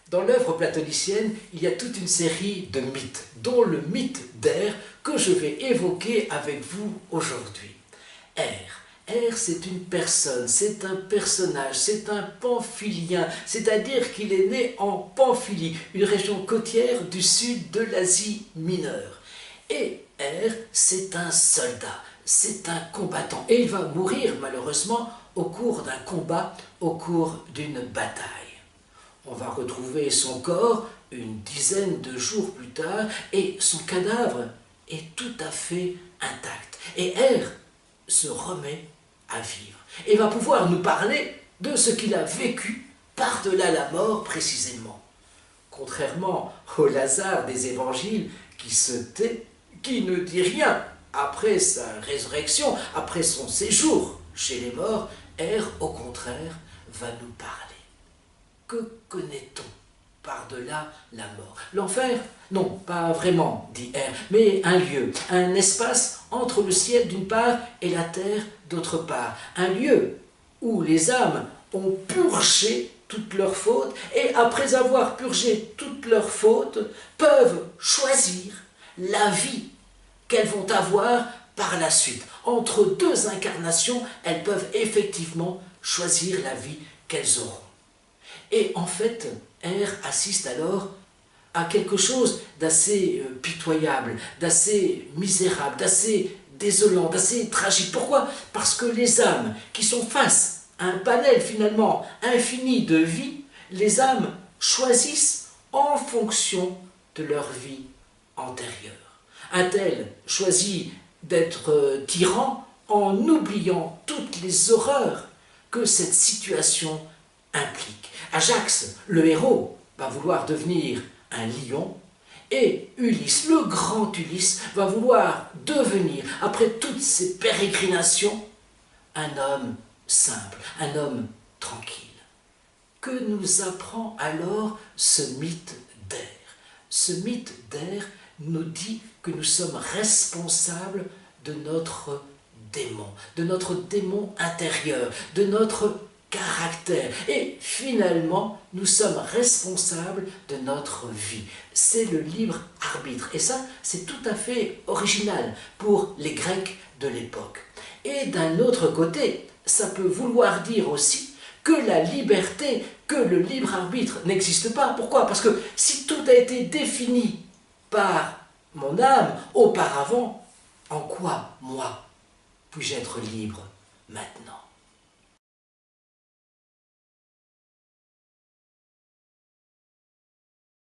Dans l'œuvre platonicienne, il y a toute une série de mythes, dont le mythe d'Air que je vais évoquer avec vous aujourd'hui. Air, c'est une personne, c'est un personnage, c'est un pamphylien, c'est-à-dire qu'il est né en Pamphylie, une région côtière du sud de l'Asie mineure. Et Air, c'est un soldat, c'est un combattant, et il va mourir malheureusement au cours d'un combat, au cours d'une bataille. On va retrouver son corps une dizaine de jours plus tard et son cadavre est tout à fait intact. Et Air se remet à vivre et va pouvoir nous parler de ce qu'il a vécu par-delà la mort précisément. Contrairement au Lazare des évangiles qui se tait, qui ne dit rien après sa résurrection, après son séjour chez les morts, Air, au contraire, va nous parler. Que connaît-on par-delà la mort? L'enfer? Non, pas vraiment, dit Air, mais un lieu, un espace entre le ciel d'une part et la terre d'autre part. Un lieu où les âmes ont purgé toutes leurs fautes et après avoir purgé toutes leurs fautes, peuvent choisir la vie qu'elles vont avoir par la suite. Entre deux incarnations, elles peuvent effectivement choisir la vie qu'elles auront. Et en fait, Air assiste alors à quelque chose d'assez pitoyable, d'assez misérable, d'assez désolant, d'assez tragique. Pourquoi? Parce que les âmes qui sont face à un panel finalement infini de vie, les âmes choisissent en fonction de leur vie antérieure. Un tel choisit d'être tyran en oubliant toutes les horreurs que cette situation implique. Ajax, le héros, va vouloir devenir un lion et Ulysse, le grand Ulysse, va vouloir devenir, après toutes ces pérégrinations, un homme simple, un homme tranquille. Que nous apprend alors ce mythe d'Air? Ce mythe d'Air nous dit que nous sommes responsables de notre démon intérieur, de notre caractère. Et finalement, nous sommes responsables de notre vie. C'est le libre arbitre. Et ça, c'est tout à fait original pour les Grecs de l'époque. Et d'un autre côté, ça peut vouloir dire aussi que la liberté, que le libre arbitre n'existe pas. Pourquoi? Parce que si tout a été défini par mon âme auparavant, en quoi, moi, puis-je être libre maintenant?